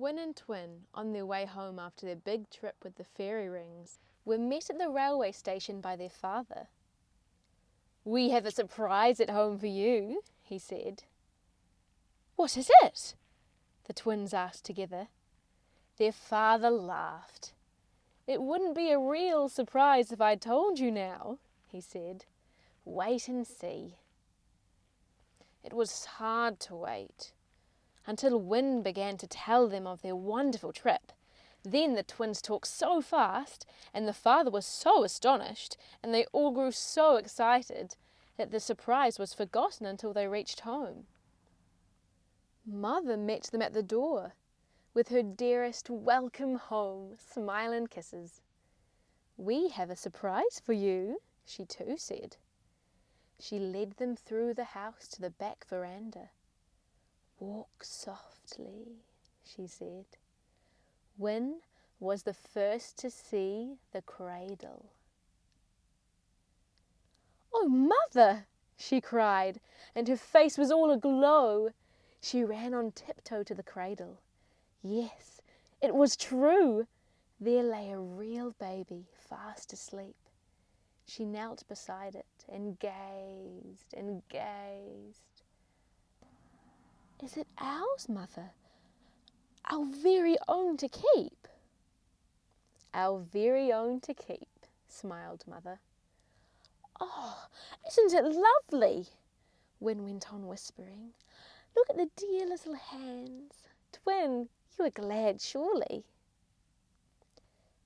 Win and Twin, on their way home after their big trip with the fairy rings, were met at the railway station by their father. "We have a surprise at home for you," he said. "What is it?" the twins asked together. Their father laughed. "It wouldn't be a real surprise if I told you now," he said. "Wait and see." It was hard to wait, until Win began to tell them of their wonderful trip. Then the twins talked so fast, and the father was so astonished, and they all grew so excited, that the surprise was forgotten until they reached home. Mother met them at the door, with her dearest welcome home smile and kisses. "We have a surprise for you," she too said. She led them through the house to the back veranda. "Walk softly," she said. Win was the first to see the cradle. "Oh, Mother!" she cried, and her face was all aglow. She ran on tiptoe to the cradle. Yes, it was true. There lay a real baby, fast asleep. She knelt beside it and gazed and gazed. "Is it ours, Mother? Our very own to keep?" "Our very own to keep," smiled Mother. "Oh, isn't it lovely?" Win went on whispering. "Look at the dear little hands. Twin, you are glad, surely."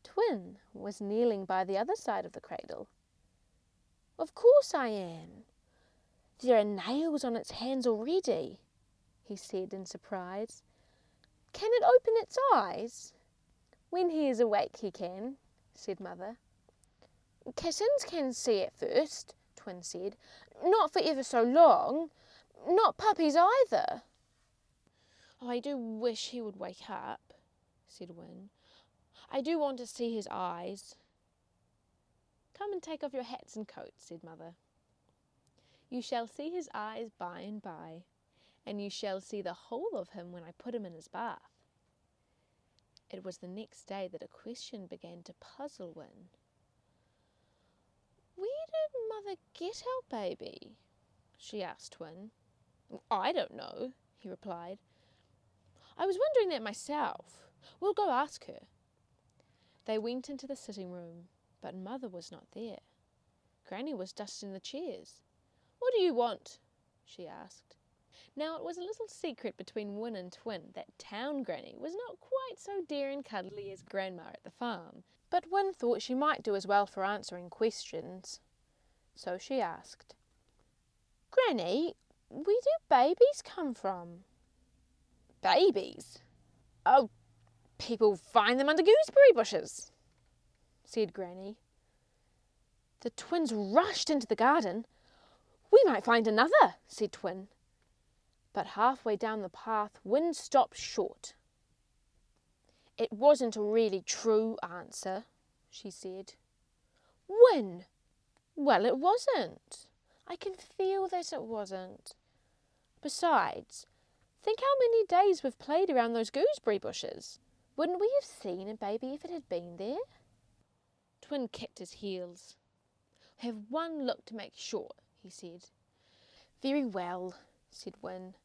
Twin was kneeling by the other side of the cradle. "Of course I am. There are nails on its hands already," he said in surprise. "Can it open its eyes?" "When he is awake he can," said Mother. "Kittens can see at first," Twin said. "Not for ever so long. Not puppies either." "Oh, I do wish he would wake up," said Win. "I do want to see his eyes." "Come and take off your hats and coats," said Mother. "You shall see his eyes by and by, and you shall see the whole of him when I put him in his bath." It was the next day that a question began to puzzle Win. "Where did Mother get our baby?" she asked Twin. "I don't know," he replied. "I was wondering that myself. We'll go ask her." They went into the sitting room, but Mother was not there. Granny was dusting the chairs. "What do you want?" she asked. Now it was a little secret between Win and Twin that town Granny was not quite so dear and cuddly as Grandma at the farm, but Win thought she might do as well for answering questions. So she asked, "Granny, where do babies come from?" "Babies? Oh, people find them under gooseberry bushes," said Granny. The twins rushed into the garden. "We might find another," said Twin. But halfway down the path, Win stopped short. "It wasn't a really true answer," she said. "Win!" "Well, it wasn't. I can feel that it wasn't. Besides, think how many days we've played around those gooseberry bushes. Wouldn't we have seen a baby if it had been there?" Twin kicked his heels. "Have one look to make sure," he said. "Very well," said Win.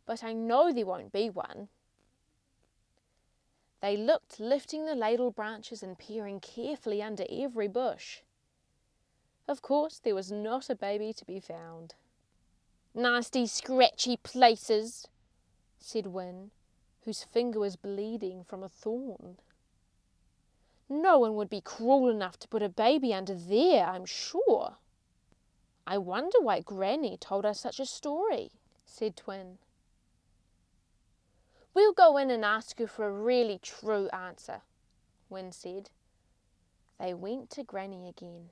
"But I know there won't be one." They looked, lifting the ladle branches and peering carefully under every bush. Of course, there was not a baby to be found. "Nasty, scratchy places," said Win, whose finger was bleeding from a thorn. "No one would be cruel enough to put a baby under there, I'm sure." "I wonder why Granny told us such a story," said Twin. "We'll go in and ask her for a really true answer," Win said. They went to Granny again.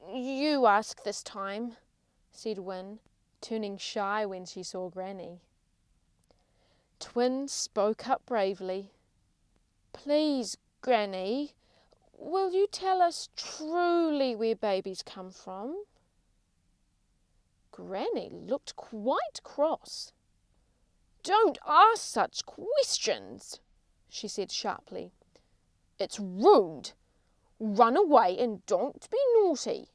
"You ask this time," said Win, turning shy when she saw Granny. Twin spoke up bravely. "Please, Granny, will you tell us truly where babies come from?" Granny looked quite cross. Don't ask such questions, she said sharply. It's rude. Run away and don't be naughty.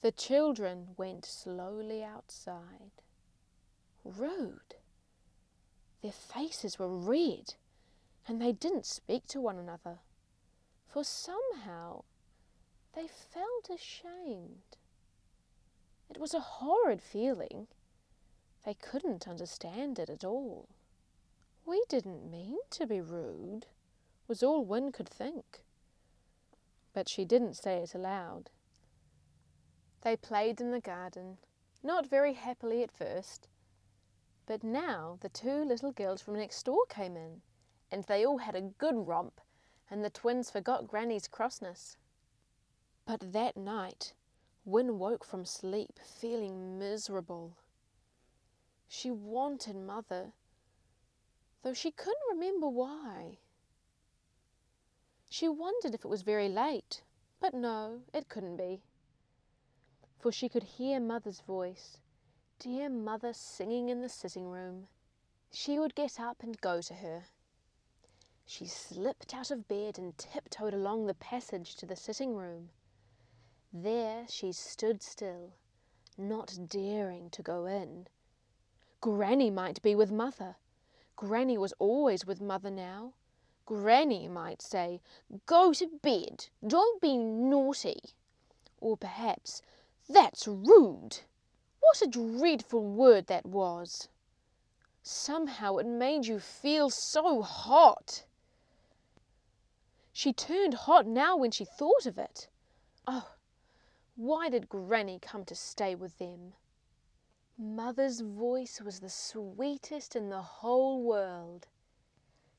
The children went slowly outside. Rude. Their faces were red, and they didn't speak to one another, for somehow they felt ashamed. It was a horrid feeling. They couldn't understand it at all. We didn't mean to be rude, was all Win could think. But she didn't say it aloud. They played in the garden, not very happily at first, but now the two little girls from next door came in, and they all had a good romp, and the twins forgot Granny's crossness. But that night, Win woke from sleep feeling miserable. She wanted Mother, though she couldn't remember why. She wondered if it was very late, but no, it couldn't be. For she could hear Mother's voice, dear Mother, singing in the sitting room. She would get up and go to her. She slipped out of bed and tiptoed along the passage to the sitting room. There she stood still, not daring to go in. Granny might be with Mother. Granny was always with Mother now. Granny might say, "Go to bed, don't be naughty." Or perhaps, "That's rude." What a dreadful word that was. Somehow it made you feel so hot. She turned hot now when she thought of it. Oh, why did Granny come to stay with them? Mother's voice was the sweetest in the whole world.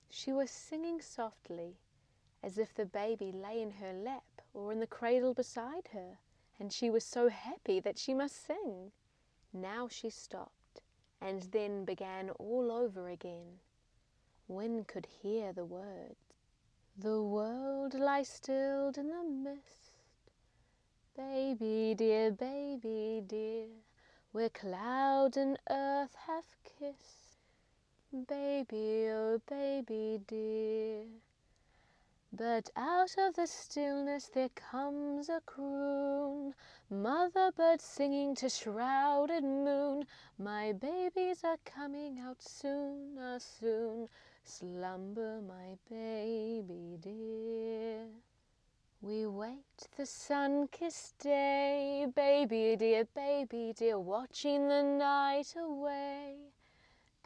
She was singing softly, as if the baby lay in her lap or in the cradle beside her, and she was so happy that she must sing. Now she stopped, and then began all over again. Win could hear the words. The world lies stilled in the mist. Baby dear, where cloud and earth have kissed. Baby, oh baby dear. But out of the stillness there comes a croon, mother bird singing to shrouded moon. My babies are coming out soon, ah soon. Slumber, my baby dear. We wait the sun-kissed day, baby dear, watching the night away.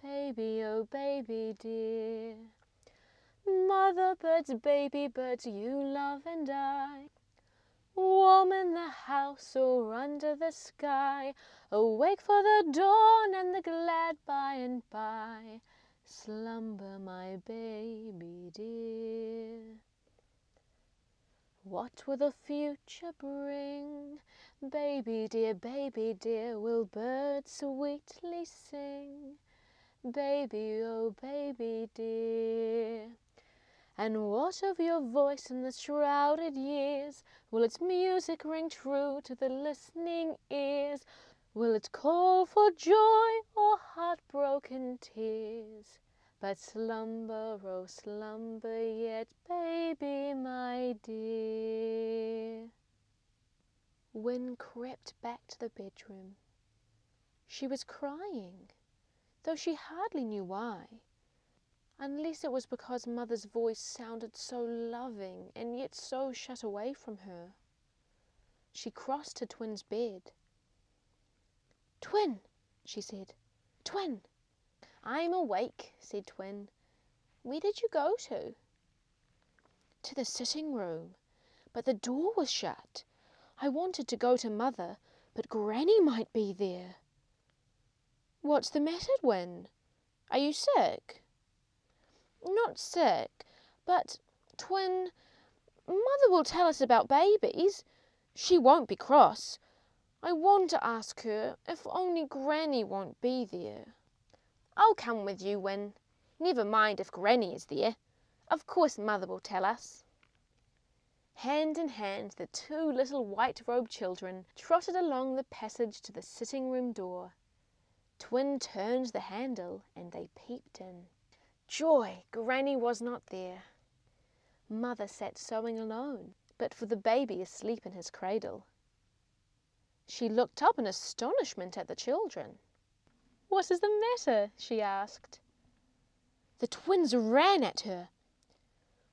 Baby, oh baby dear. Mother birds, baby birds, you love and I, warm in the house or under the sky, awake for the dawn and the glad by and by. Slumber, my baby dear. What will the future bring? Baby dear, will birds sweetly sing? Baby, oh baby dear. And what of your voice in the shrouded years? Will its music ring true to the listening ears? Will it call for joy or heartbroken tears? But slumber, oh slumber yet, baby my dear. Win crept back to the bedroom. She was crying, though she hardly knew why, unless it was because Mother's voice sounded so loving and yet so shut away from her. She crossed to Twin's bed. "Twin," she said, "Twin." "I'm awake," said Twin. "Where did you go to?" "To the sitting room, but the door was shut. I wanted to go to Mother, but Granny might be there." "What's the matter, Win? Are you sick?" "Not sick, but, Twin, Mother will tell us about babies. She won't be cross. I want to ask her if only Granny won't be there." "I'll come with you, Win. Never mind if Granny is there. Of course Mother will tell us." Hand in hand, the two little white-robed children trotted along the passage to the sitting-room door. Twin turned the handle and they peeped in. Joy! Granny was not there. Mother sat sewing alone, but for the baby asleep in his cradle. She looked up in astonishment at the children. "What is the matter?" she asked. The twins ran at her.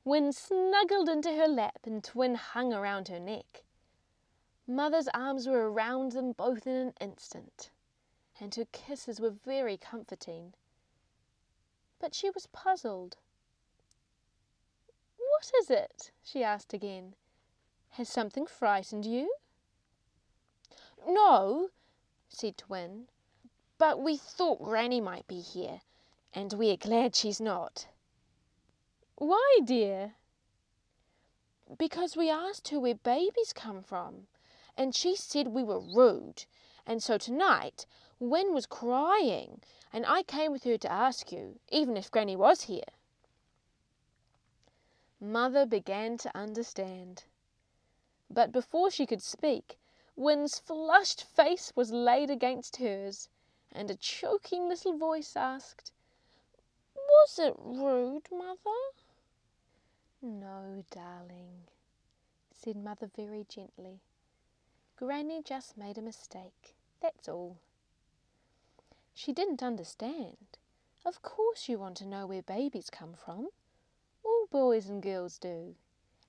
Wyn snuggled into her lap and Twin hung around her neck. Mother's arms were around them both in an instant, and her kisses were very comforting. But she was puzzled. "What is it?" she asked again. "Has something frightened you?" "No," said Twin, "but we thought Granny might be here, and we are glad she's not." "Why, dear?" "Because we asked her where babies come from, and she said we were rude, and so tonight Wyn was crying, and I came with her to ask you, even if Granny was here." Mother began to understand. But before she could speak, Wyn's flushed face was laid against hers, and a choking little voice asked, "Was it rude, Mother?" "No, darling," said Mother very gently. "Granny just made a mistake, that's all." She didn't understand. Of course you want to know where babies come from. All boys and girls do,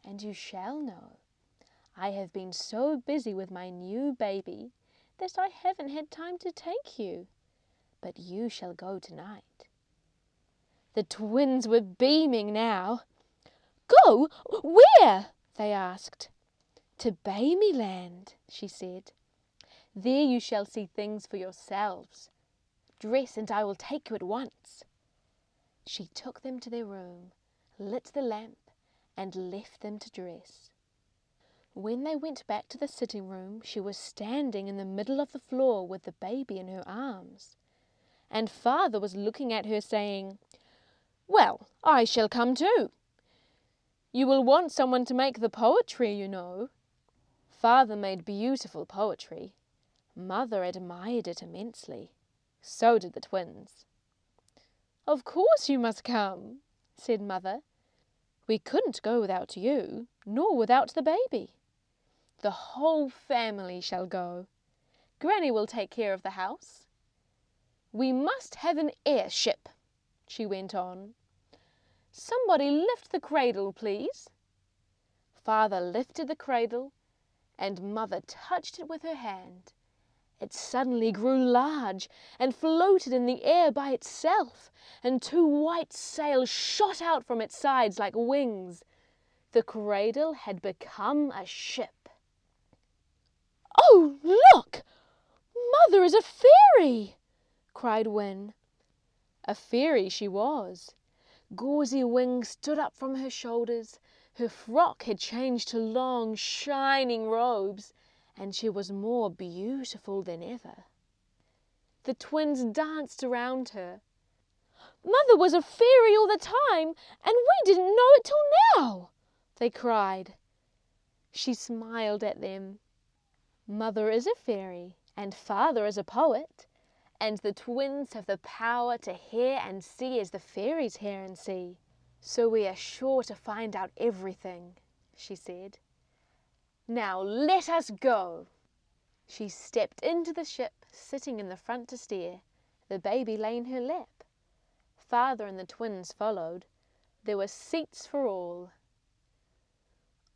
and you shall know. I have been so busy with my new baby that I haven't had time to take you, but you shall go tonight. The twins were beaming now. "Go? Where?" they asked. "To Babyland," she said. "There you shall see things for yourselves. Dress and I will take you at once." She took them to their room, lit the lamp, and left them to dress. When they went back to the sitting room, she was standing in the middle of the floor with the baby in her arms. And Father was looking at her saying, "Well, I shall come too. You will want someone to make the poetry, you know." Father made beautiful poetry. Mother admired it immensely. So did the twins. "Of course you must come," said Mother. "We couldn't go without you, nor without the baby. The whole family shall go. Granny will take care of the house. We must have an airship," she went on. "Somebody lift the cradle, please." Father lifted the cradle, and Mother touched it with her hand. It suddenly grew large and floated in the air by itself, and 2 white sails shot out from its sides like wings. The cradle had become a ship. "Oh, look! Mother is a fairy!" cried Wyn. A fairy she was. Gauzy wings stood up from her shoulders, her frock had changed to long, shining robes, and she was more beautiful than ever. The twins danced around her. "Mother was a fairy all the time, and we didn't know it till now!" they cried. She smiled at them. Mother is a fairy, and Father is a poet, and the twins have the power to hear and see as the fairies hear and see. So we are sure to find out everything, she said. "Now let us go." She stepped into the ship, sitting in the front to steer. The baby lay in her lap. Father and the twins followed. There were seats for all.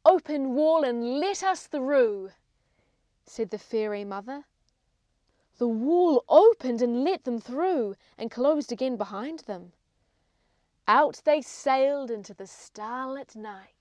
"Open wall and let us through," said the fairy mother. The wall opened and let them through, and closed again behind them. Out they sailed into the starlit night.